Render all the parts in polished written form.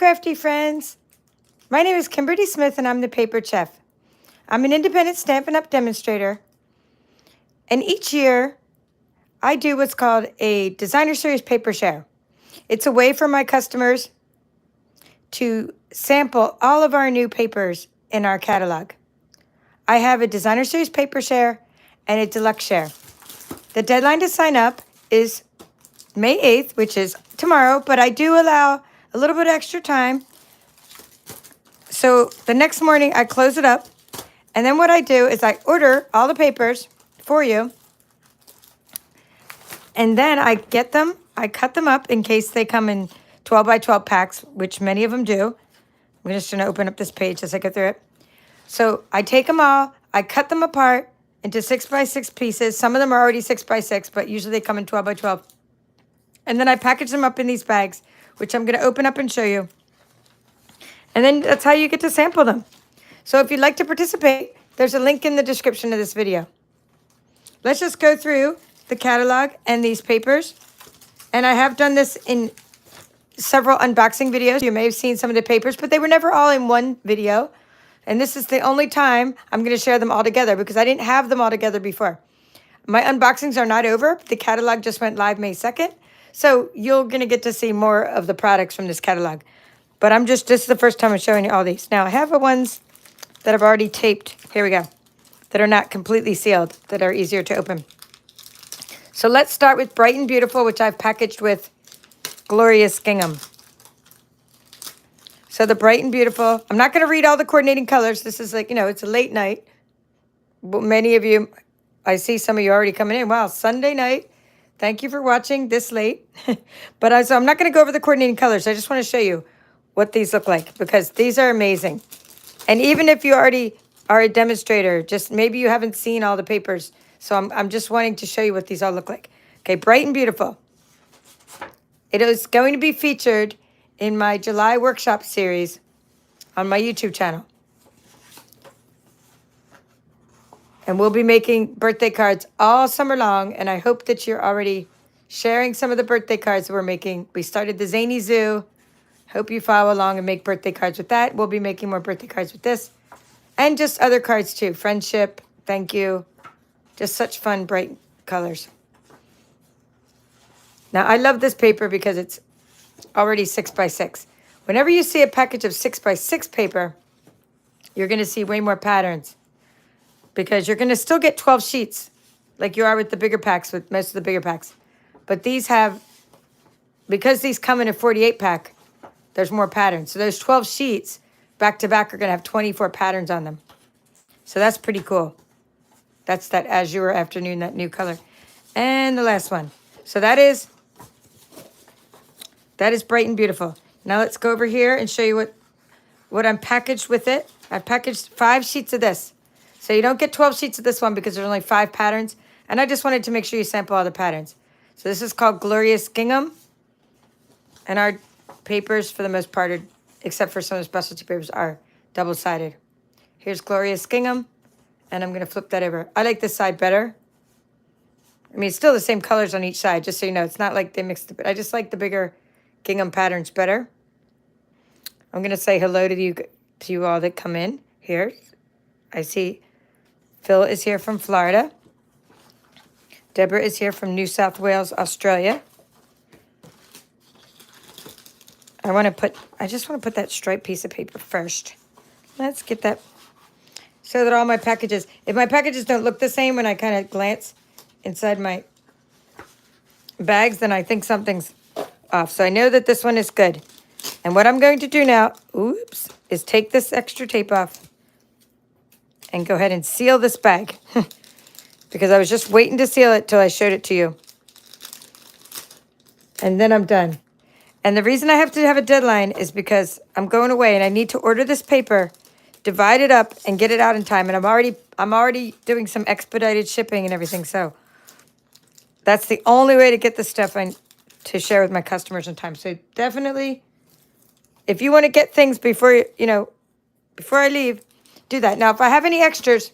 crafty friends. My name is Kimberly Smith and I'm the Paper Chef. I'm an independent Stampin' Up! Demonstrator. And each year, I do what's called a Designer Series Paper Share. It's a way for my customers to sample all of our new papers in our catalog. I have a Designer Series Paper Share and a Deluxe Share. The deadline to sign up is May 8th, which is tomorrow, but I do allow a little bit extra time. So the next morning I close it up, and then what I do is I order all the papers for you, and then I get them, I cut them up in case they come in 12 by 12 packs, which many of them do. I'm just going to open up this page as I go through it. So I take them all, I cut them apart into 6 by 6 pieces. Some of them are already 6 by 6, but usually they come in 12 by 12. And then I package them up in these bags, which I'm going to open up and show you. And then that's how you get to sample them. So if you'd like to participate, there's a link in the description of this video. Let's just go through the catalog and these papers. And I have done this in several unboxing videos. You may have seen some of the papers, but they were never all in one video. And this is the only time I'm going to share them all together because I didn't have them all together before. My unboxings are not over. The catalog just went live May 2nd. So you're going to get to see more of the products from this catalog. But this is the first time I'm showing you all these. Now, I have the ones that I've already taped. Here we go. That are not completely sealed, that are easier to open. So let's start with Bright and Beautiful, which I've packaged with Glorious Gingham. So the Bright and Beautiful, I'm not going to read all the coordinating colors. This is like, it's a late night. Many of you, I see some of you already coming in. Wow, Sunday night. Thank you for watching this late. But so I'm not going to go over the coordinating colors. I just want to show you what these look like because these are amazing. And even if you already are a demonstrator, just maybe you haven't seen all the papers. So I'm just wanting to show you what these all look like. Okay, Bright and Beautiful. It is going to be featured in my July workshop series on my YouTube channel. And we'll be making birthday cards all summer long. And I hope that you're already sharing some of the birthday cards that we're making. We started the Zany Zoo. Hope you follow along and make birthday cards with that. We'll be making more birthday cards with this. And just other cards too. Friendship. Thank you. Just such fun, bright colors. Now, I love this paper because it's already 6 by 6. Whenever you see a package of 6 by 6 paper, you're going to see way more patterns. Because you're going to still get 12 sheets like you are with the bigger packs, with most of the bigger packs. But these have, because these come in a 48 pack, there's more patterns. So those 12 sheets back to back are going to have 24 patterns on them. So that's pretty cool. That's that Azure Afternoon, that new color. And the last one. So that is Bright and Beautiful. Now let's go over here and show you what I'm packaged with it. I've packaged 5 sheets of this. So you don't get 12 sheets of this one because there's only 5 patterns. And I just wanted to make sure you sample all the patterns. So this is called Glorious Gingham. And our papers, for the most part, except for some of the specialty papers, are double-sided. Here's Glorious Gingham. And I'm going to flip that over. I like this side better. I mean, it's still the same colors on each side, just so you know. It's not like they mixed it. I just like the bigger gingham patterns better. I'm going to say hello to you all that come in here. I see Phil is here from Florida. Deborah is here from New South Wales, Australia. I just want to put that striped piece of paper first. Let's get that so that all my packages, if my packages don't look the same when I kind of glance inside my bags, then I think something's off. So I know that this one is good. And what I'm going to do now, is take this extra tape off and go ahead and seal this bag because I was just waiting to seal it till I showed it to you. And then I'm done. And the reason I have to have a deadline is because I'm going away and I need to order this paper, divide it up, and get it out in time. And I'm already doing some expedited shipping and everything. So that's the only way to get the stuff to share with my customers in time. So definitely, if you want to get things before I leave, do that. Now, if I have any extras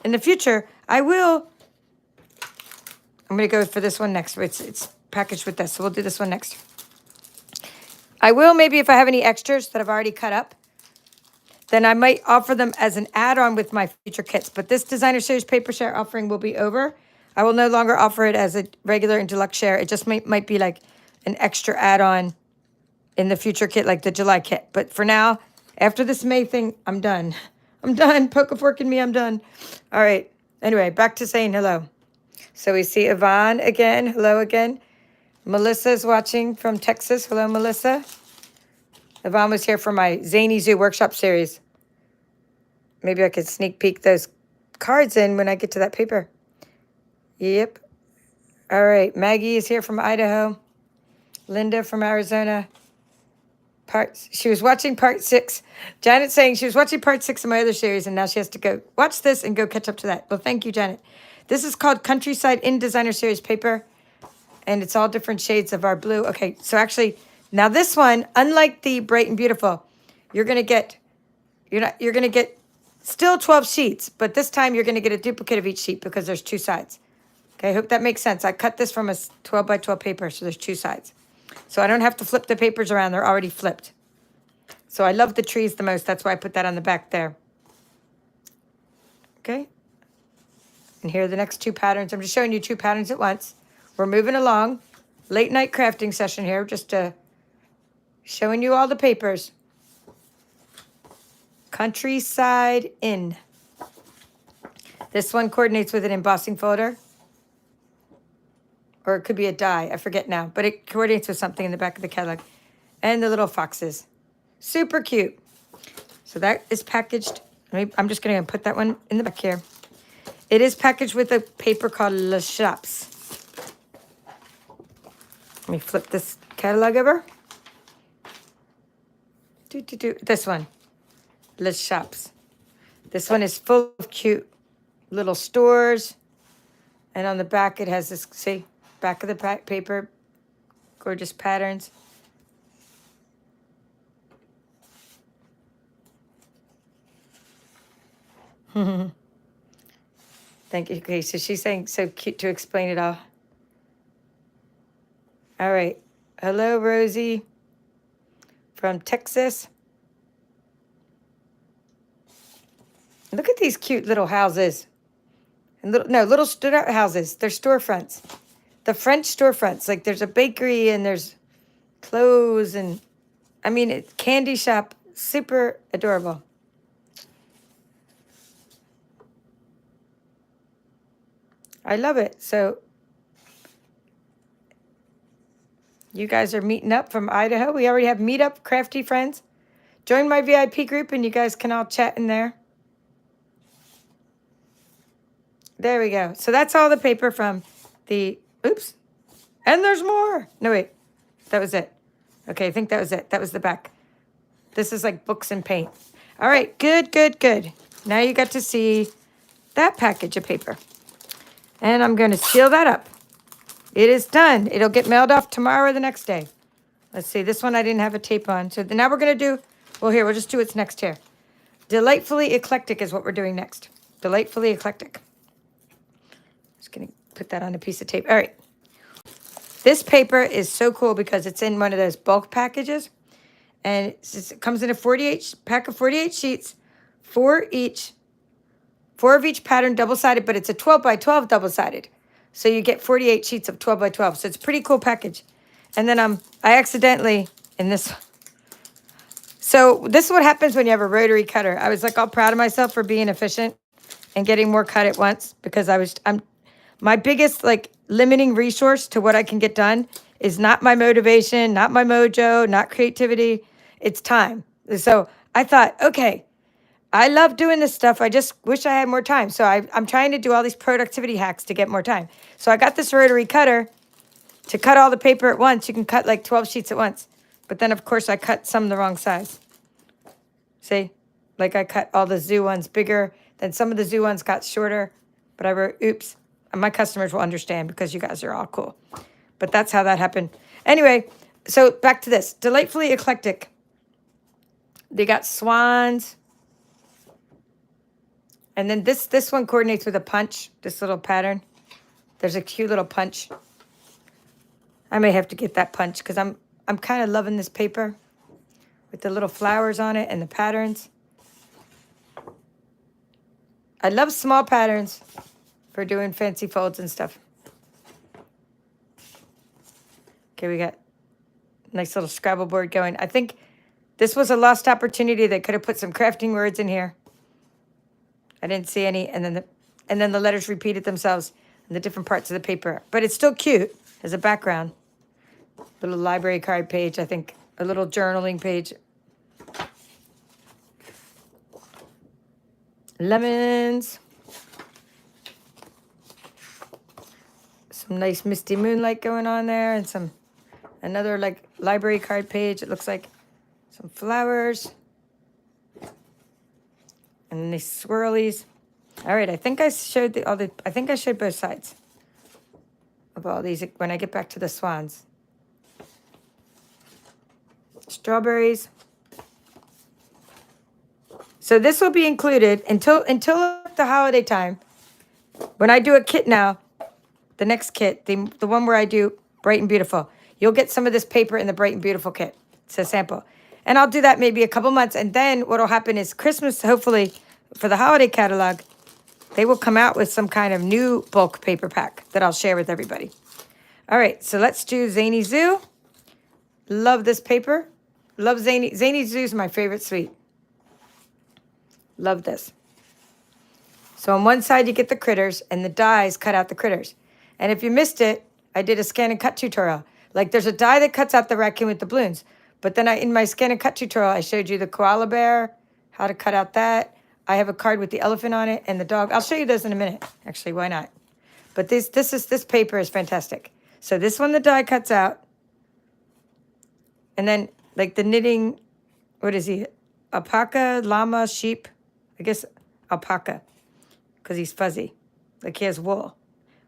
in the future, I'm going to go for this one next. It's packaged with this, so we'll do this one next. I will maybe if I have any extras that I've already cut up, then I might offer them as an add-on with my future kits. But this designer series paper share offering will be over. I will no longer offer it as a regular and deluxe share. It just might be like an extra add-on in the future kit, like the July kit. But for now, after this May thing, I'm done. I'm done. Poke a fork in me, I'm done. All right. Anyway, back to saying hello. So we see Yvonne again. Hello again. Melissa's watching from Texas. Hello, Melissa. Yvonne was here for my Zany Zoo Workshop series. Maybe I could sneak peek those cards in when I get to that paper. Yep. All right. Maggie is here from Idaho. Linda from Arizona. She was watching part 6. Janet's saying she was watching part 6 of my other series, and now she has to go watch this and go catch up to that. Well, thank you, Janet. This is called Countryside in Designer Series paper, and it's all different shades of our blue. Okay, so actually, now this one, unlike the Bright and Beautiful, you're gonna get still 12 sheets, but this time you're gonna get a duplicate of each sheet because there's 2 sides. Okay, I hope that makes sense. I cut this from a 12 by 12 paper, so there's 2 sides. So I don't have to flip the papers around. They're already flipped. So I love the trees the most. That's why I put that on the back there. Okay. And here are the next 2 patterns. I'm just showing you 2 patterns at once. We're moving along. Late night crafting session here. Just showing you all the papers. Countryside in. This one coordinates with an embossing folder. Or it could be a die. I forget now. But it coordinates with something in the back of the catalog. And the little foxes. Super cute. So that is packaged. I'm just going to put that one in the back here. It is packaged with a paper called Les Shops. Let me flip this catalog over. This one. Les Shops. This one is full of cute little stores. And on the back it has this, see, back of the paper. Gorgeous patterns. Thank you. Okay, so she's saying so cute to explain it all. All right. Hello, Rosie from Texas. Look at these cute little houses. And little houses. They're storefronts. The French storefronts. Like there's a bakery and there's clothes and I mean, it's candy shop. Super adorable. I love it. So you guys are meeting up from Idaho. We already have meetup, crafty friends. Join my VIP group and you guys can all chat in there. There we go. So that's all the paper from the, oops. And there's more. No, wait. That was it. Okay, I think that was it. That was the back. This is like books and paint. All right, good, good, good. Now you got to see that package of paper. And I'm going to seal that up. It is done. It'll get mailed off tomorrow or the next day. Let's see. This one I didn't have a tape on. So now we're going to do, well, here, we'll just do what's next here. Delightfully Eclectic is what we're doing next. Delightfully Eclectic. Just going to put that on a piece of tape. All right. This paper is so cool because it's in one of those bulk packages. And it comes in a pack of 48 sheets, 4 of each pattern double-sided, but it's a 12 by 12 double-sided. So you get 48 sheets of 12 by 12. So it's a pretty cool package. And then I accidentally, in this. So this is what happens when you have a rotary cutter. I was like all proud of myself for being efficient and getting more cut at once because my biggest like limiting resource to what I can get done is not my motivation, not my mojo, not creativity. It's time. So I thought, okay, I love doing this stuff. I just wish I had more time. So I'm trying to do all these productivity hacks to get more time. So I got this rotary cutter to cut all the paper at once. You can cut like 12 sheets at once. But then, of course, I cut some the wrong size. See? Like I cut all the zoo ones bigger. Then some of the zoo ones got shorter. But I wrote, oops. And my customers will understand because you guys are all cool. But that's how that happened. Anyway, so back to this. Delightfully Eclectic. They got swans. And then this one coordinates with a punch, this little pattern. There's a cute little punch. I may have to get that punch because I'm I'm kind of loving this paper with the little flowers on it and the patterns. I love small patterns for doing fancy folds and stuff. Okay, we got a nice little Scrabble board going. I think this was a lost opportunity. They could have put some crafting words in here. I didn't see any, and then the letters repeated themselves in the different parts of the paper. But it's still cute as a background. Little library card page, I think, a little journaling page. Lemons. Some nice misty moonlight going on there, and another like library card page. It looks like some flowers and these swirlies. All right, I think I showed I think I showed both sides of all these when I get back to the swans. Strawberries. So this will be included until the holiday time. When I do a kit now, the next kit, the one where I do Bright and Beautiful, you'll get some of this paper in the Bright and Beautiful kit. It's a sample. And I'll do that maybe a couple months. And then what will happen is Christmas, hopefully, for the holiday catalog, they will come out with some kind of new bulk paper pack that I'll share with everybody. All right, so let's do Zany Zoo. Love this paper. Love Zany. Zany Zoo is my favorite suite. Love this. So on one side, you get the critters, and the dies cut out the critters. And if you missed it, I did a ScanNCut tutorial. Like there's a die that cuts out the raccoon with the balloons. But then in my ScanNCut tutorial, I showed you the koala bear, how to cut out that. I have a card with the elephant on it and the dog. I'll show you those in a minute. Actually, why not? But this paper is fantastic. So this one, the die cuts out. And then like the knitting, what is he? Alpaca, llama, sheep. I guess alpaca, because he's fuzzy. Like he has wool.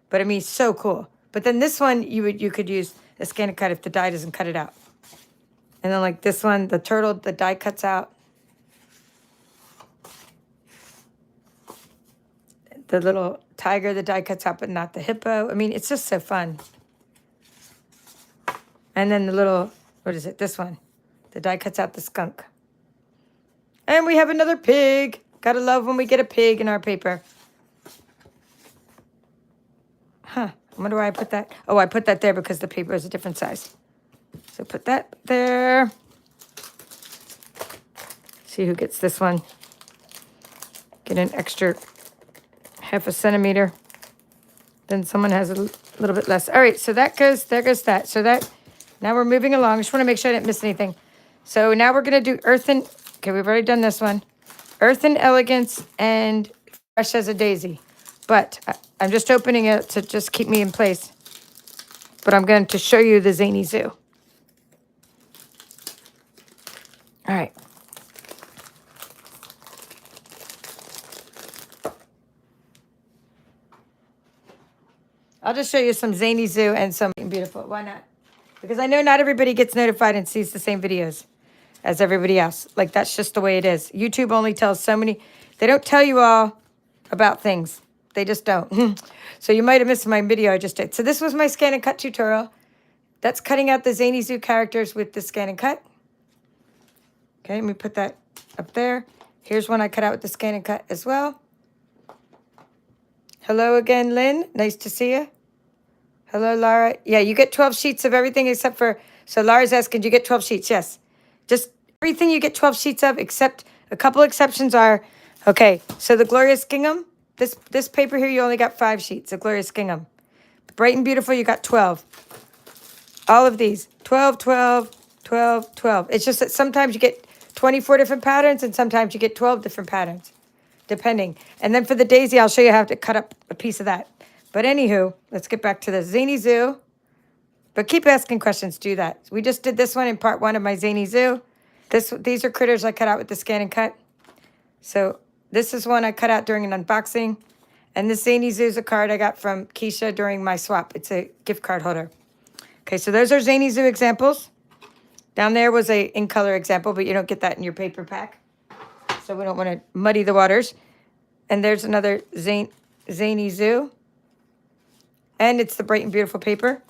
But I mean, so cool. But then this one, you could use a ScanNCut if the die doesn't cut it out. And then like this one, the turtle, the die cuts out. The little tiger, the die cuts out, but not the hippo. I mean, it's just so fun. And then the little, what is it? This one. The die cuts out the skunk. And we have another pig. Gotta love when we get a pig in our paper. Huh. I wonder why I put that. Oh, I put that there because the paper is a different size. So put that there. See who gets this one. Get an extra half a centimeter. Then someone has a little bit less. All right, so that goes, there goes that. So that, now we're moving along. I just want to make sure I didn't miss anything. So now we're going to do earthen. Okay, we've already done this one. Earthen, elegance, and fresh as a daisy. But I'm just opening it to just keep me in place. But I'm going to show you the Zany Zoo. All right. I'll just show you some Zany Zoo and some Beautiful. Why not? Because I know not everybody gets notified and sees the same videos as everybody else. Like, that's just the way it is. YouTube only tells so many. They don't tell you all about things. They just don't. So you might have missed my video I just did. So this was my ScanNCut tutorial. That's cutting out the Zany Zoo characters with the ScanNCut. Okay, let me put that up there. Here's one I cut out with the ScanNCut as well. Hello again, Lynn. Nice to see you. Hello, Lara. Yeah, you get 12 sheets of everything except for... So Lara's asking, do you get 12 sheets? Yes. Just everything you get 12 sheets of, except a couple exceptions are... Okay, so the Glorious Gingham, this paper here, you only got 5 sheets of Glorious Gingham. Bright and Beautiful, you got 12. All of these, 12, 12, 12, 12. It's just that sometimes you get 24 different patterns and sometimes you get 12 different patterns, depending. And then for the daisy, I'll show you how to cut up a piece of that. But anywho, let's get back to the Zany Zoo. But keep asking questions, do that. We just did this one in part 1 of my Zany Zoo. These are critters I cut out with the ScanNCut. So this is one I cut out during an unboxing. And this Zany Zoo is a card I got from Keisha during my swap. It's a gift card holder. Okay, so those are Zany Zoo examples. Down there was a in-color example, but you don't get that in your paper pack. So we don't want to muddy the waters. And there's another Zany Zoo. And it's the Bright and Beautiful paper.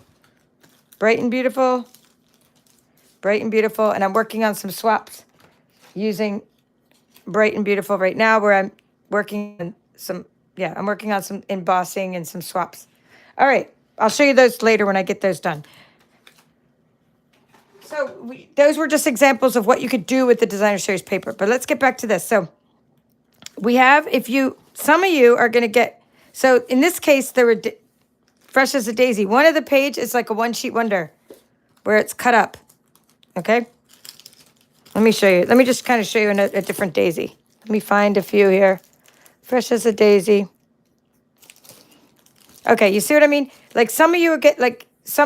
Bright and Beautiful. Bright and Beautiful. And I'm working on some swaps using Bright and Beautiful right now, where I'm working on some, yeah, I'm working on some embossing and some swaps. All right, I'll show you those later when I get those done. So those were just examples of what you could do with the Designer Series paper. But let's get back to this. So we have, some of you are going to get, so in this case, there were Fresh as a Daisy. One of the page is like a one-sheet wonder where it's cut up. Okay? Let me show you. Let me just kind of show you a different daisy. Let me find a few here. Fresh as a Daisy. Okay, you see what I mean? Like some of you get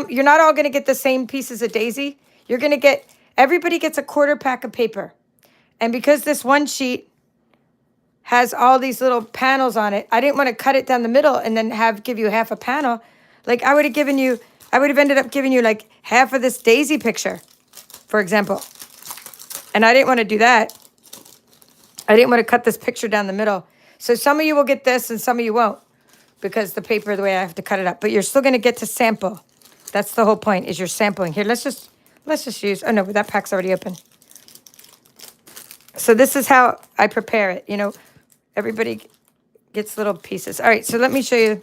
you're not all going to get the same pieces of daisy. You're going to get, everybody gets a quarter pack of paper. And because this one sheet has all these little panels on it, I didn't want to cut it down the middle and then give you half a panel. Like I would have ended up giving you like half of this daisy picture, for example. And I didn't want to do that. I didn't want to cut this picture down the middle. So some of you will get this and some of you won't, because the paper, the way I have to cut it up. But you're still going to get to sample. That's the whole point, is you're sampling. Here, let's just use, oh no, that pack's already open. So this is how I prepare it. You know, everybody gets little pieces. All right, so let me show you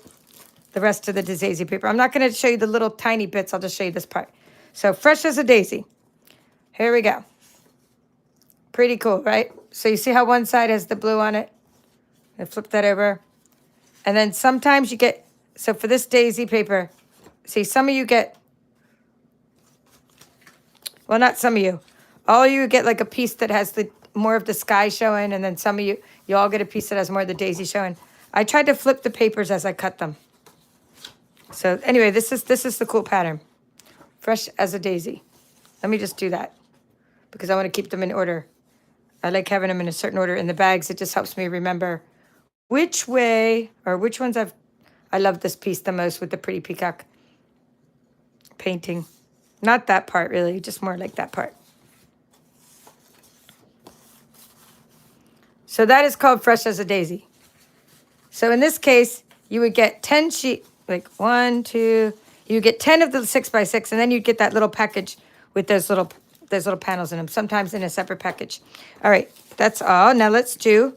the rest of the daisy paper. I'm not going to show you the little tiny bits. I'll just show you this part. So Fresh as a Daisy. Here we go. Pretty cool, right? So you see how one side has the blue on it? I flip that over. And then sometimes you get, so for this daisy paper, see, some of you get, well, not some of you. All of you get like a piece that has more of the sky showing, and then some of you all get a piece that has more of the daisy showing. I tried to flip the papers as I cut them. So anyway, this is the cool pattern. Fresh as a Daisy. Let me just do that because I want to keep them in order. I like having them in a certain order in the bags. It just helps me remember which way or which ones I love this piece the most with the pretty peacock painting. Not that part really, just more like that part. So that is called Fresh as a Daisy. So in this case, you would get 10 sheet, like 1, 2, you get 10 of the 6x6, and then you'd get that little package with those little panels in them, sometimes in a separate package. All right, that's all. Now let's do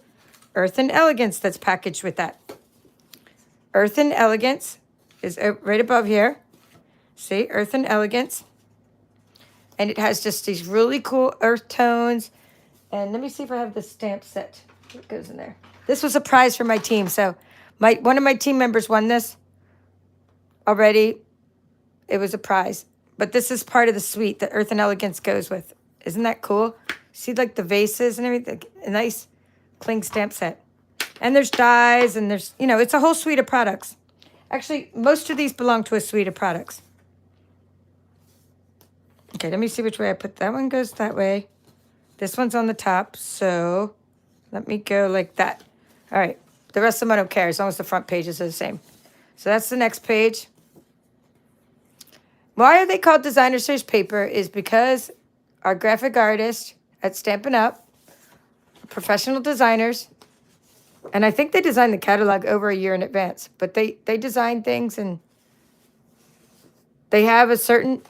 Earthen Elegance that's packaged with that. Earthen Elegance is right above here. See, Earthen Elegance. And it has just these really cool earth tones. And let me see if I have the stamp set. What goes in there? This was a prize for my team. So one of my team members won this already. It was a prize. But this is part of the suite that Earthen Elegance goes with. Isn't that cool? See like the vases and everything? A nice cling stamp set. And there's dies and there's, it's a whole suite of products. Actually, most of these belong to a suite of products. Okay, let me see which way I put that. One goes that way. This one's on the top, so let me go like that. All right, the rest of them I don't care as long as the front pages are the same. So that's the next page. Why are they called Designer Series paper is because our graphic artists at Stampin' Up, professional designers, and I think they designed the catalog over a year in advance, but they design things and they have a certain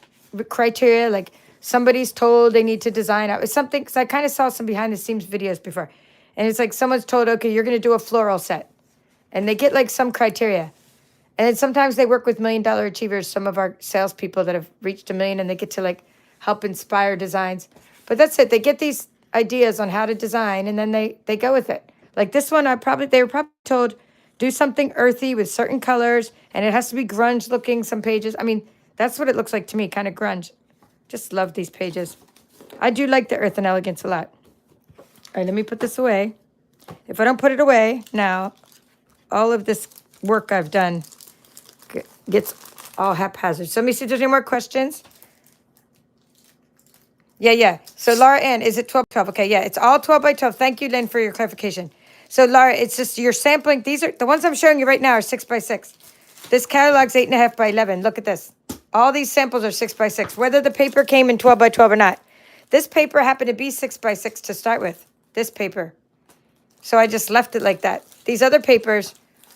criteria, like somebody's told they need to design out. It's something, because I kind of saw some behind the scenes videos before, and it's like someone's told, okay, you're going to do a floral set, and they get like some criteria. And then sometimes they work with $1 Million Achievers, some of our salespeople that have reached $1 million, and they get to like help inspire designs. But that's it. They get these ideas on how to design, and then they go with it. Like this one, they were probably told, do something earthy with certain colors, and it has to be grunge looking, some pages. I mean, that's what it looks like to me, kind of grunge. Just love these pages. I do like the Earthen Elegance a lot. All right, let me put this away. If I don't put it away now, all of this work I've done gets all haphazard. So let me see if there's any more questions. Yeah. So Laura Ann, is it 12x12? Okay, yeah, it's all 12x12. Thank you, Lynn, for your clarification. So Laura, it's just you're sampling. These are the ones I'm showing you right now are 6x6. This catalog's 8.5x11. Look at this. All these samples are 6x6, whether the paper came in 12x12 or not. This paper happened to be 6x6 to start with. This paper. So I just left it like that. These other papers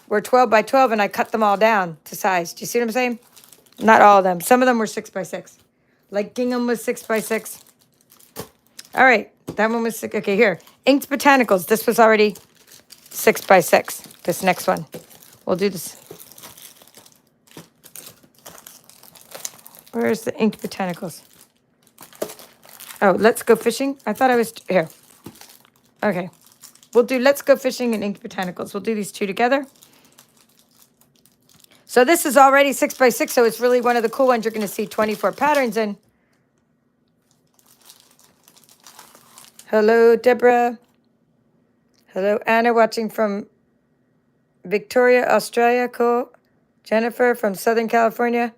were 12x12, and I cut them all down to size. Do you see what I'm saying? Not all of them. Some of them were 6x6. Like gingham was 6x6. All right, that one was sick. Okay, here. Inked Botanicals. This was already 6 by 6. This next one. We'll do this. Where's the Inked Botanicals? Oh, Let's Go Fishing? I thought I was... Here. Okay. We'll do Let's Go Fishing and Inked Botanicals. We'll do these two together. So this is already 6 by 6, so it's really one of the cool ones you're going to see 24 patterns in. Hello, Deborah. Hello, Anna, watching from Victoria, Australia. Cool. Jennifer from Southern California.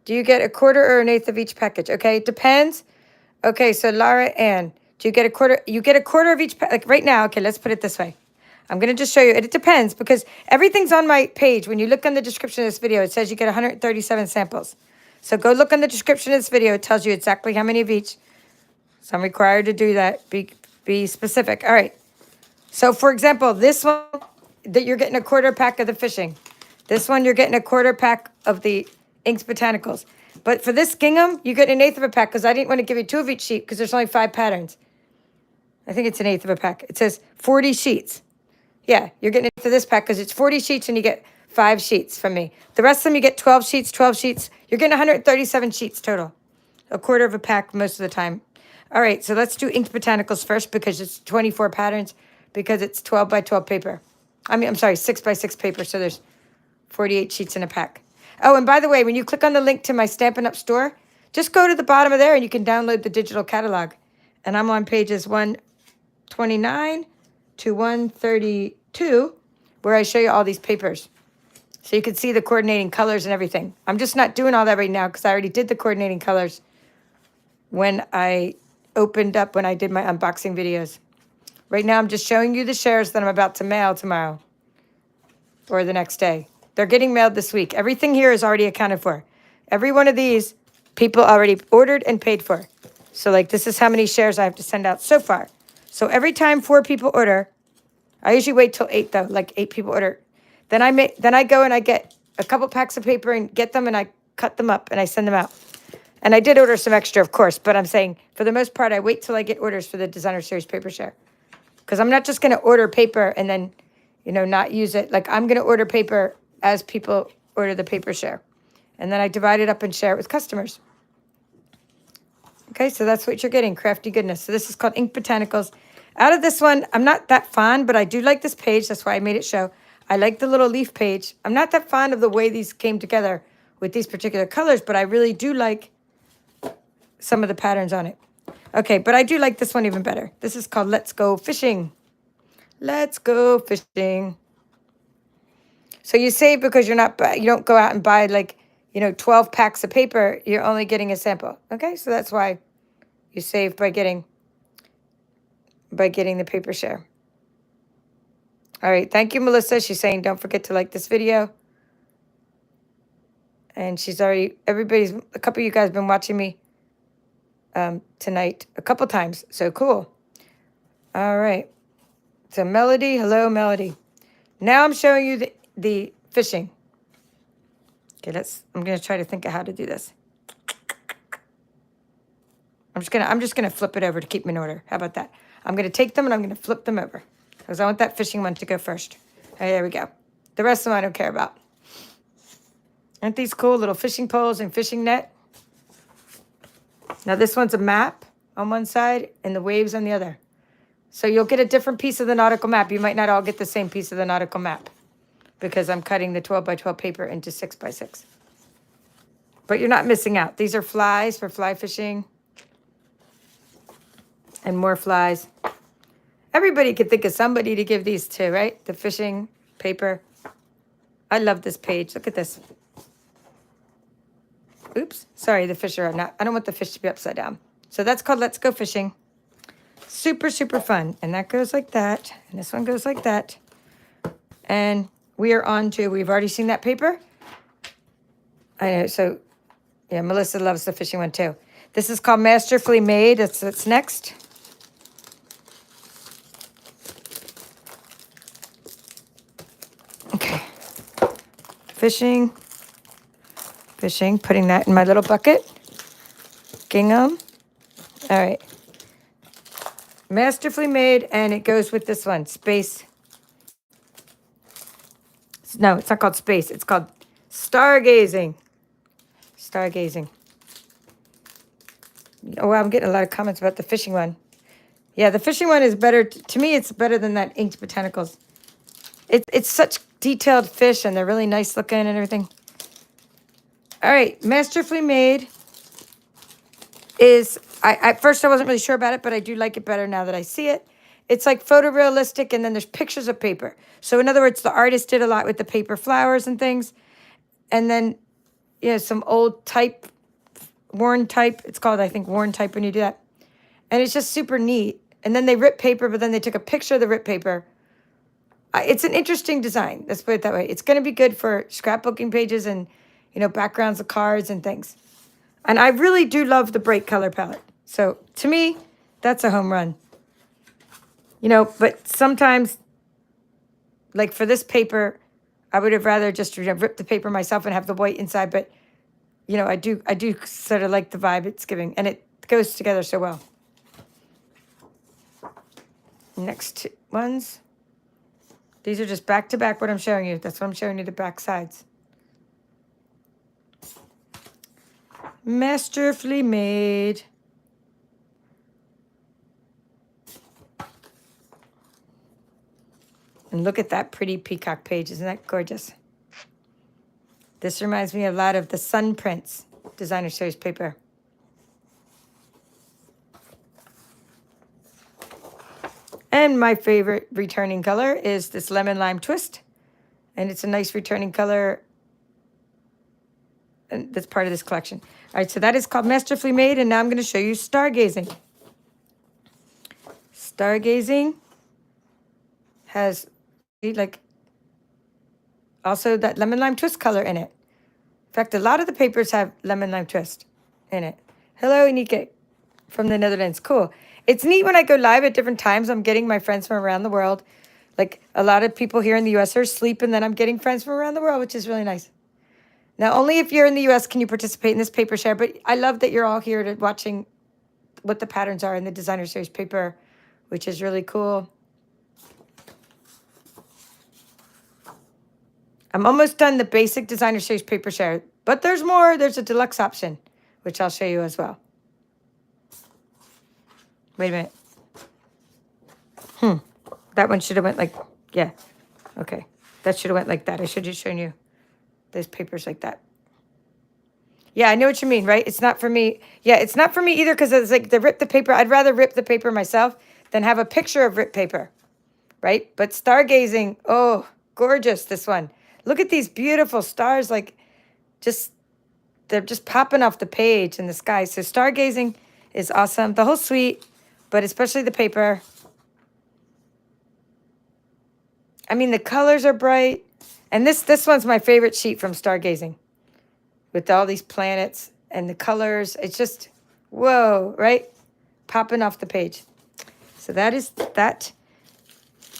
Do you get a quarter or an eighth of each package? Okay, it depends. Okay, so Lara Ann, do you get a quarter? You get a quarter of each, like right now. Okay, let's put it this way. I'm going to just show you. It depends because everything's on my page. When you look on the description of this video, it says you get 137 samples. So go look on the description of this video. It tells you exactly how many of each. So I'm required to do that. Be specific. All right. So for example, this one that you're getting a quarter pack of the fishing. This one you're getting a quarter pack of the Inked Botanicals. But for this gingham, you get an eighth of a pack because I didn't want to give you 2 of each sheet because there's only 5 patterns. I think it's an eighth of a pack. It says 40 sheets. Yeah, you're getting it for this pack because it's 40 sheets and you get 5 sheets from me. The rest of them you get 12 sheets, 12 sheets. You're getting 137 sheets total. A quarter of a pack most of the time. All right, so let's do Inked Botanicals first because it's 24 patterns because it's 12 by 12 paper. I'm sorry, 6 by 6 paper, so there's 48 sheets in a pack. Oh, and by the way, when you click on the link to my Stampin' Up! Store, just go to the bottom of there and you can download the digital catalog. And I'm on pages 129 to 132, where I show you all these papers. So you can see the coordinating colors and everything. I'm just not doing all that right now because I already did the coordinating colors when I opened up, when I did my unboxing videos. Right now, I'm just showing you the shares that I'm about to mail tomorrow or the next day. They're getting mailed this week. Everything here is already accounted for. Every one of these, people already ordered and paid for. So, like, this is how many shares I have to send out so far. So every time 4 people order, I usually wait till 8, though, like 8 people order. Then I go and I get a couple packs of paper and get them and I cut them up and I send them out. And I did order some extra, of course, but I'm saying for the most part, I wait till I get orders for the Designer Series paper share. Because I'm not just going to order paper and then, not use it. Like, I'm going to order paper as people order the paper share. And then I divide it up and share it with customers. Okay, so that's what you're getting, crafty goodness. So this is called Inked Botanicals. Out of this one, I'm not that fond, but I do like this page. That's why I made it show. I like the little leaf page. I'm not that fond of the way these came together with these particular colors, but I really do like some of the patterns on it. Okay, but I do like this one even better. This is called Let's Go Fishing. Let's go fishing. So you save because you don't go out and buy 12 packs of paper. You're only getting a sample. Okay, so that's why you save by getting the paper share. All right, thank you, Melissa. She's saying don't forget to like this video. And a couple of you guys have been watching me tonight a couple times. So cool. All right. So Melody, hello, Melody. Now I'm showing you the fishing. Okay, I'm gonna try to think of how to do this. I'm just gonna flip it over to keep them in order. How about that? I'm gonna take them and I'm gonna flip them over because I want that fishing one to go first. All right, there we go. The rest of them I don't care about. Aren't these cool little fishing poles and fishing net? Now this one's a map on one side and the waves on the other. So you'll get a different piece of the nautical map. You might not all get the same piece of the nautical map because I'm cutting the 12 by 12 paper into 6 by 6. But you're not missing out. These are flies for fly fishing. And more flies. Everybody could think of somebody to give these to, right? The fishing paper. I love this page. Look at this. Oops. Sorry, the fish are not. I don't want the fish to be upside down. So that's called Let's Go Fishing. Super, super fun. And that goes like that. And this one goes like that. And we are on to, we've already seen that paper. I know. So, yeah, Melissa loves the fishing one too. This is called Masterfully Made. That's next. Okay. Fishing. Putting that in my little bucket. Gingham. All right. Masterfully made, and it goes with this one, Space. No, it's not called Space. It's called Stargazing. Stargazing. Oh, I'm getting a lot of comments about the fishing one. Yeah, the fishing one is better. To me, it's better than that inked Botanicals. It's such detailed fish, and they're really nice looking and everything. All right, Masterfully Made is, at first I wasn't really sure about it, but I do like it better now that I see it. It's like photorealistic, and then there's pictures of paper. So in other words, the artist did a lot with the paper flowers and things. And then, some old type, worn type. It's called, I think, worn type when you do that. And it's just super neat. And then they rip paper, but then they took a picture of the rip paper. It's an interesting design. Let's put it that way. It's going to be good for scrapbooking pages and, backgrounds of cards and things. And I really do love the bright color palette. So to me, that's a home run. But sometimes, like for this paper, I would have rather just rip the paper myself and have the white inside. But, I do sort of like the vibe it's giving. And it goes together so well. Next two ones. These are just back to back what I'm showing you. That's what I'm showing you, the back sides. Masterfully Made. And look at that pretty peacock page. Isn't that gorgeous? This reminds me a lot of the Sun Prints Designer Series paper. And my favorite returning color is this Lemon Lime Twist. And it's a nice returning color. And that's part of this collection. All right, so that is called Masterfully Made. And now I'm going to show you Stargazing. Stargazing has also that Lemon Lime Twist color in it. In fact, a lot of the papers have Lemon Lime Twist in it. Hello, Enike from the Netherlands. Cool. It's neat when I go live at different times. I'm getting my friends from around the world. Like a lot of people here in the U.S. are asleep, and then I'm getting friends from around the world, which is really nice. Now, only if you're in the U.S. can you participate in this paper share, but I love that you're all here to watching what the patterns are in the Designer Series paper, which is really cool. I'm almost done the basic Designer Series paper share, but there's more. There's a deluxe option, which I'll show you as well. Wait a minute. That one should have went like, yeah. Okay. That should have went like that. I should have shown you those papers like that. Yeah, I know what you mean, right? It's not for me. Yeah, it's not for me either because it's like the rip the paper. I'd rather rip the paper myself than have a picture of ripped paper, right? But Stargazing, oh, gorgeous, this one. Look at these beautiful stars, like they're just popping off the page in the sky. So Stargazing is awesome. The whole suite, but especially the paper. I mean, the colors are bright. And this one's my favorite sheet from Stargazing with all these planets and the colors. It's just, whoa, right? Popping off the page. So that is that.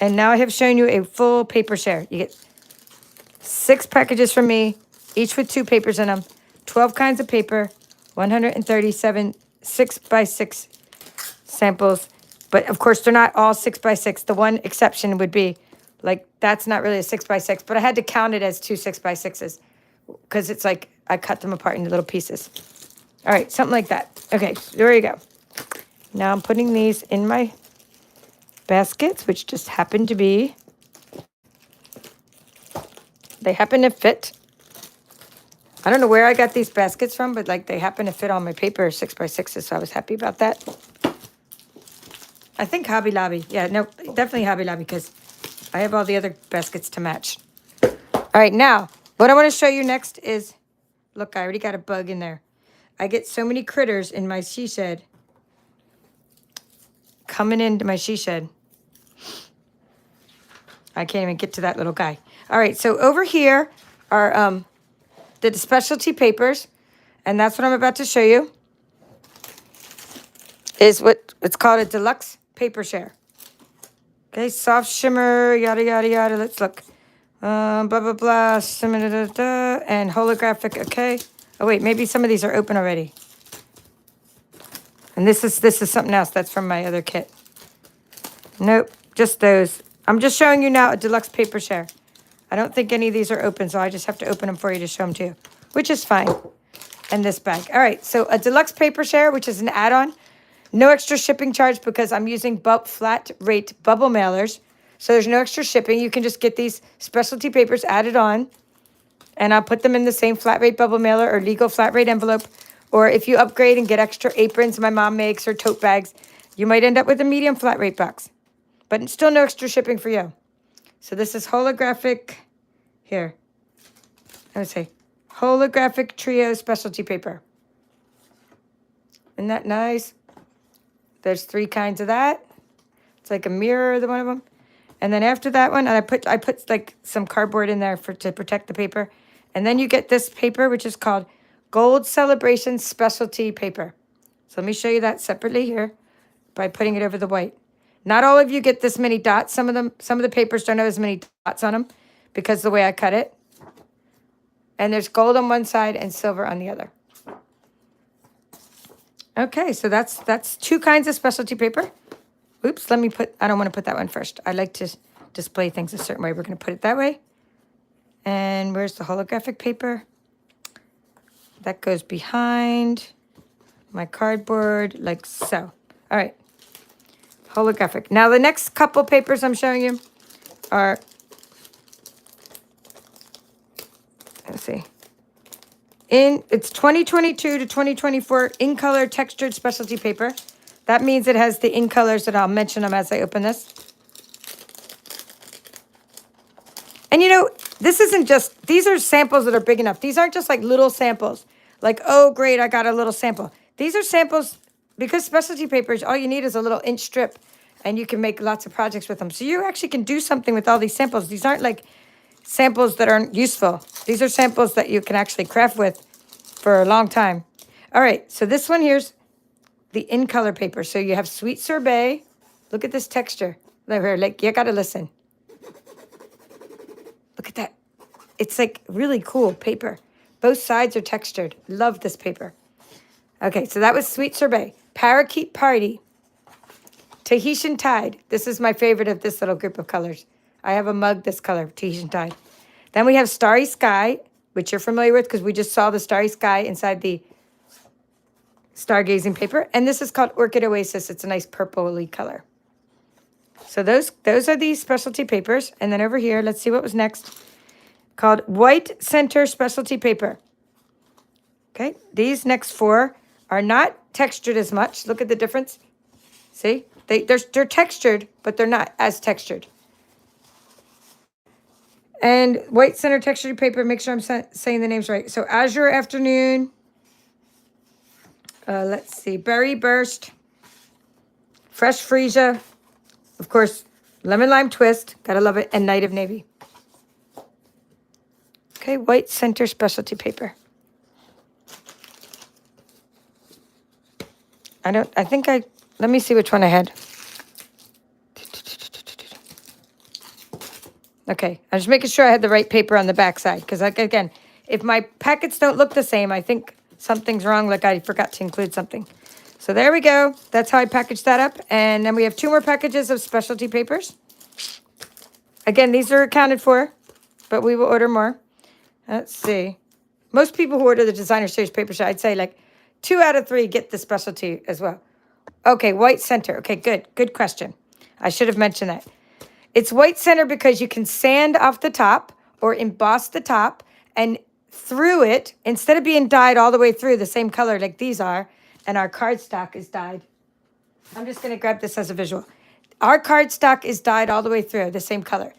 And now I have shown you a full paper share. You get 6 packages from me, each with 2 papers in them, 12 kinds of paper, 137 6x6 samples. But of course, they're not all 6x6. The one exception would be like, that's not really a 6x6, but I had to count it as 2 6x6s because it's like I cut them apart into little pieces. All right, something like that. Okay, there you go. Now I'm putting these in my baskets, which just happen to be, they happen to fit. I don't know where I got these baskets from, but like they happen to fit on my paper 6x6s, so I was happy about that. I think Hobby Lobby. Yeah, no, definitely Hobby Lobby because I have all the other baskets to match. All right, now, what I want to show you next is, look, I already got a bug in there. I get so many critters in my she shed. Coming into my she shed. I can't even get to that little guy. All right, so over here are the specialty papers, and that's what I'm about to show you, is what it's called a deluxe paper share. Okay, soft shimmer, yada, yada, yada. Let's look. Blah, blah, blah, and holographic, okay. Oh, wait, maybe some of these are open already. And this is something else. That's from my other kit. Nope, just those. I'm just showing you now a deluxe paper share. I don't think any of these are open, so I just have to open them for you to show them to you, which is fine. And this bag. All right, so a deluxe paper share, which is an add-on. No extra shipping charge because I'm using flat rate bubble mailers. So there's no extra shipping. You can just get these specialty papers added on, and I'll put them in the same flat rate bubble mailer or legal flat rate envelope. Or if you upgrade and get extra aprons my mom makes or tote bags, you might end up with a medium flat rate box. But still no extra shipping for you. So this is holographic, here. I would say holographic trio specialty paper. Isn't that nice? There's 3 kinds of that. It's like a mirror, the one of them. And then after that one, and I put like some cardboard in there to protect the paper. And then you get this paper, which is called Gold Celebration Specialty Paper. So let me show you that separately here by putting it over the white. Not all of you get this many dots. Some of the papers don't have as many dots on them because of the way I cut it. And there's gold on one side and silver on the other. Okay, so that's 2 kinds of specialty paper. Oops, I don't want to put that one first. I like to display things a certain way. We're going to put it that way. And where's the holographic paper? That goes behind my cardboard like so. All right, holographic. Now the next couple papers I'm showing you are, let's see. It's 2022 to 2024 in color textured specialty paper. That means it has the in colors that I'll mention them as I open this. And you know, this isn't just, these are samples that are big enough. These aren't just like little samples. Like, oh, great, I got a little sample. These are samples, because specialty papers, all you need is a little inch strip, and you can make lots of projects with them. So you actually can do something with all these samples. These aren't like samples that aren't useful. These are samples that you can actually craft with for a long time. All right, so this one here's the in color paper. So you have sweet sorbet. Look at this texture. Look here, like, you gotta listen. Look at that. It's like really cool paper. Both sides are textured. Love this paper. Okay, so that was sweet sorbet. Parakeet party. Tahitian tide. This is my favorite of this little group of colors. I have a mug this color, Tahitian tide. Then we have starry sky, which you're familiar with because we just saw the starry sky inside the stargazing paper. And this is called orchid oasis. It's a nice purpley color. So those are these specialty papers. And then over here, let's see what was next. Called white center specialty paper. Okay, these next 4 are not textured as much. Look at the difference. See, they're textured, but they're not as textured. And white center textured paper, make sure I'm saying the names right. So Azure Afternoon. Let's see, Berry Burst. Fresh Freesia. Of course, Lemon Lime Twist. Gotta love it. And Night of Navy. Okay, white center specialty paper. Let me see which one I had. Okay, I'm just making sure I had the right paper on the back side. Because, like, again, if my packets don't look the same, I think something's wrong, like I forgot to include something. So there we go. That's how I packaged that up. And then we have 2 more packages of specialty papers. Again, these are accounted for, but we will order more. Let's see. Most people who order the Designer Series paper share, I'd say like 2 out of 3 get the specialty as well. Okay, white center. Okay, good. Good question. I should have mentioned that. It's white center because you can sand off the top or emboss the top, and through it, instead of being dyed all the way through the same color like these are, and our cardstock is dyed. I'm just going to grab this as a visual. Our cardstock is dyed all the way through the same color.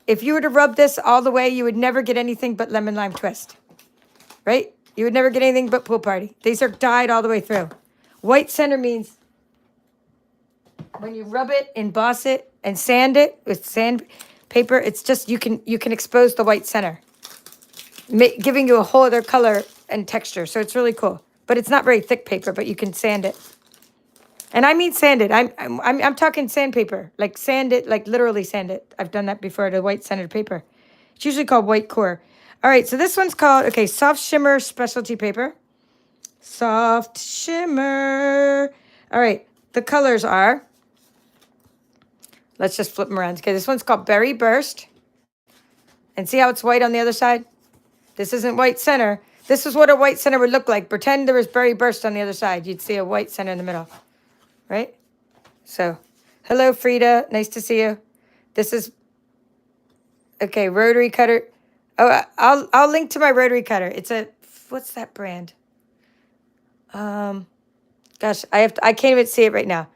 If you were to rub this all the way, you would never get anything but lemon lime twist, right? You would never get anything but pool party. These are dyed all the way through. White center means when you rub it, emboss it, and sand it with sandpaper, it's just you can expose the white center, giving you a whole other color and texture. So it's really cool. But it's not very thick paper, but you can sand it. And I mean sand it. I'm talking sandpaper, like sand it, like literally sand it. I've done that before to white centered paper. It's usually called white core. All right, so this one's called, okay, soft shimmer specialty paper. Soft shimmer. All right, the colors are Let's just flip them around. Okay, this one's called Berry Burst. And see how it's white on the other side? This isn't white center. This is what a white center would look like. Pretend there was Berry Burst on the other side. You'd see a white center in the middle, right? So, hello, Frida. Nice to see you. This is, okay, rotary cutter. Oh, I'll link to my rotary cutter. It's a, what's that brand? Gosh, I can't even see it right now.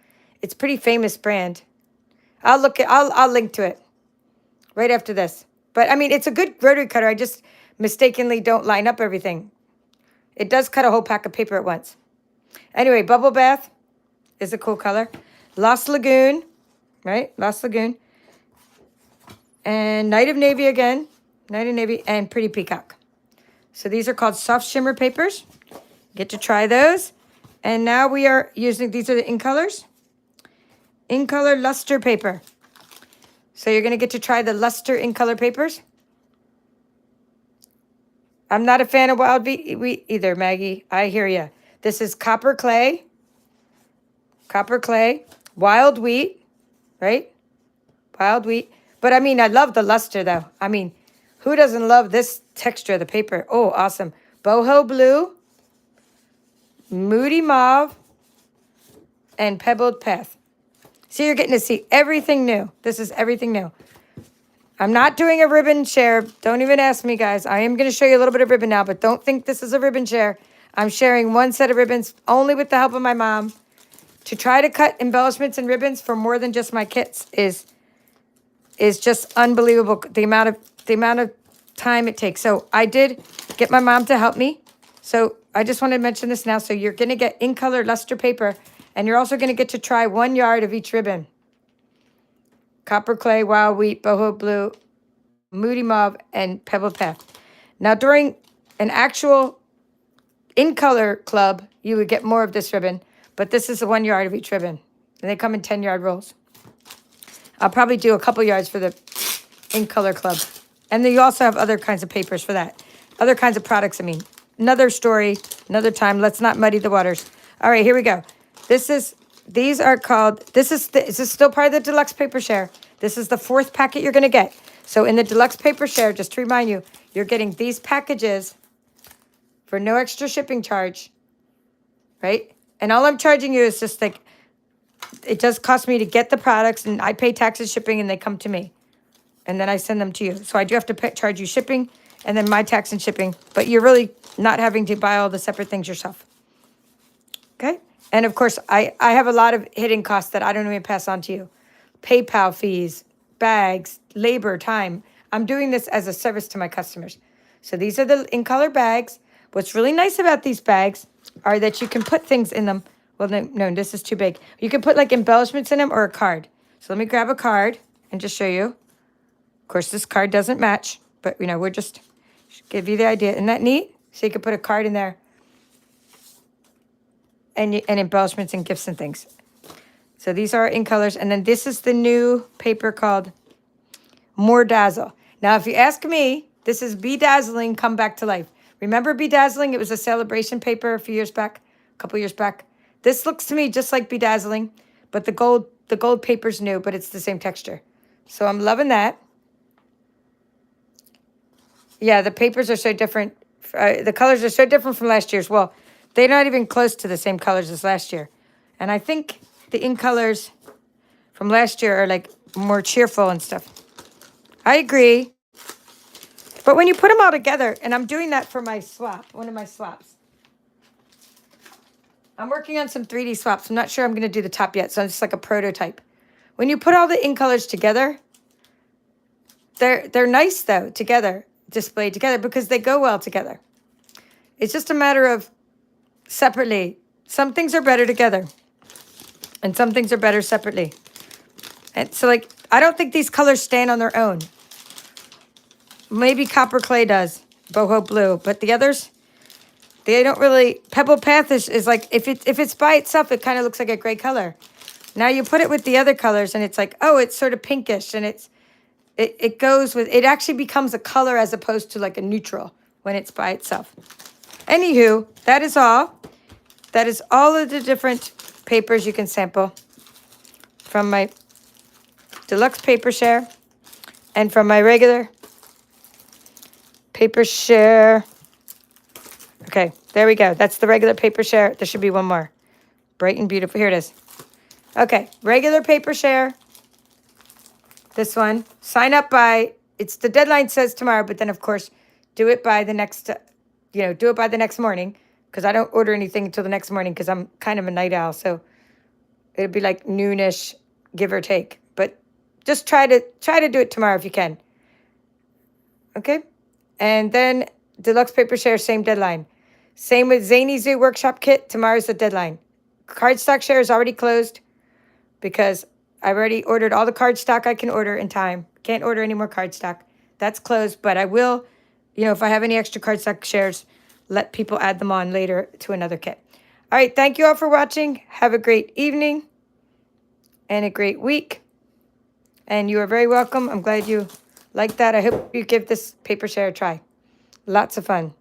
It's a pretty famous brand. I'll link to it right after this. But I mean, it's a good rotary cutter. I just mistakenly don't line up everything. It does cut a whole pack of paper at once. Anyway, Bubble Bath is a cool color. Lost Lagoon, right? Lost Lagoon. And Night of Navy again. Night of Navy and Pretty Peacock. So these are called soft shimmer papers. Get to try those. And now we are using, these are the In Colors. In Color Luster paper. So you're going to get to try the Luster In Color papers. I'm not a fan of wild wheat either, Maggie. I hear you. This is copper clay, wild wheat, right? Wild wheat. But I mean, I love the luster though. I mean, who doesn't love this texture of the paper? Oh, awesome. Boho blue, moody mauve, and pebbled path. So you're getting to see everything new. This is everything new. I'm not doing a ribbon share. Don't even ask me, guys. I am going to show you a little bit of ribbon now, but don't think this is a ribbon share. I'm sharing one set of ribbons only with the help of my mom. To try to cut embellishments and ribbons for more than just my kits is just unbelievable. The amount of time it takes. So I did get my mom to help me. So I just wanted to mention this now. So you're going to get In Color Luster paper, and you're also going to get to try 1 yard of each ribbon. Copper clay, wild wheat, boho blue, moody mauve, and pebbled path. Now, during an actual In Color club, you would get more of this ribbon, but this is 1 yard of each ribbon, and they come in 10-yard rolls. I'll probably do a couple yards for the In Color club, and then you also have other kinds of papers for that, other kinds of products. I mean, another story, another time. Let's not muddy the waters. All right, here we go. These are called, this is still part of the Deluxe paper share. This is the 4th packet you're going to get. So in the Deluxe paper share, just to remind you, you're getting these packages for no extra shipping charge, right? And all I'm charging you is just like, it does cost me to get the products, and I pay taxes, shipping, and they come to me. And then I send them to you. So I do have to charge you shipping and then my tax and shipping, but you're really not having to buy all the separate things yourself. Okay? And of course, I have a lot of hidden costs that I don't even pass on to you. PayPal fees, bags, labor, time. I'm doing this as a service to my customers. So these are the In Color bags. What's really nice about these bags are that you can put things in them. Well, no, this is too big. You can put like embellishments in them or a card. So let me grab a card and just show you. Of course, this card doesn't match, but you know, we're just give you the idea. Isn't that neat? So you can put a card in there. And embellishments and gifts and things. So these are In Colors. And then this is the new paper called More Dazzle. Now, if you ask me, this is Bedazzling Come Back to Life. Remember Bedazzling? It was a celebration paper a couple years back. This looks to me just like Bedazzling, but the gold paper's new, but it's the same texture. So I'm loving that. Yeah, the papers are so different. The colors are so different from last year's. Well, they're not even close to the same colors as last year. And I think the In Colors from last year are like more cheerful and stuff. I agree. But when you put them all together, and I'm doing that for my swap, one of my swaps. I'm working on some 3D swaps. I'm not sure I'm going to do the top yet, so it's just like a prototype. When you put all the In Colors together, they're nice though, together, displayed together, because they go well together. It's just a matter of separately. Some things are better together, and some things are better separately. And so, like, I don't think these colors stand on their own. Maybe Copper Clay does, Boho Blue, but the others, they don't really. Pebble Path is like, if it's by itself, it kind of looks like a gray color. Now you put it with the other colors, and it's like, oh, it's sort of pinkish, and it goes with, it actually becomes a color as opposed to like a neutral when it's by itself. Anywho, that is all. That is all of the different papers you can sample from my Deluxe paper share. And from my regular paper share. Okay, there we go. That's the regular paper share. There should be one more. Bright and beautiful. Here it is. Okay, regular paper share. This one. Sign up by, it's the deadline says tomorrow, but then of course, do it by the next, do it by the next morning, because I don't order anything until the next morning because I'm kind of a night owl. So it'd be like noonish, give or take. But just try to do it tomorrow if you can. Okay? And then Deluxe paper share, same deadline. Same with Zany Zoo Workshop Kit. Tomorrow's the deadline. Cardstock share is already closed because I've already ordered all the cardstock I can order in time. Can't order any more cardstock. That's closed, but I will, if I have any extra cardstock shares, let people add them on later to another kit. All right, thank you all for watching. Have a great evening and a great week. And you are very welcome. I'm glad you liked that. I hope you give this paper share a try. Lots of fun.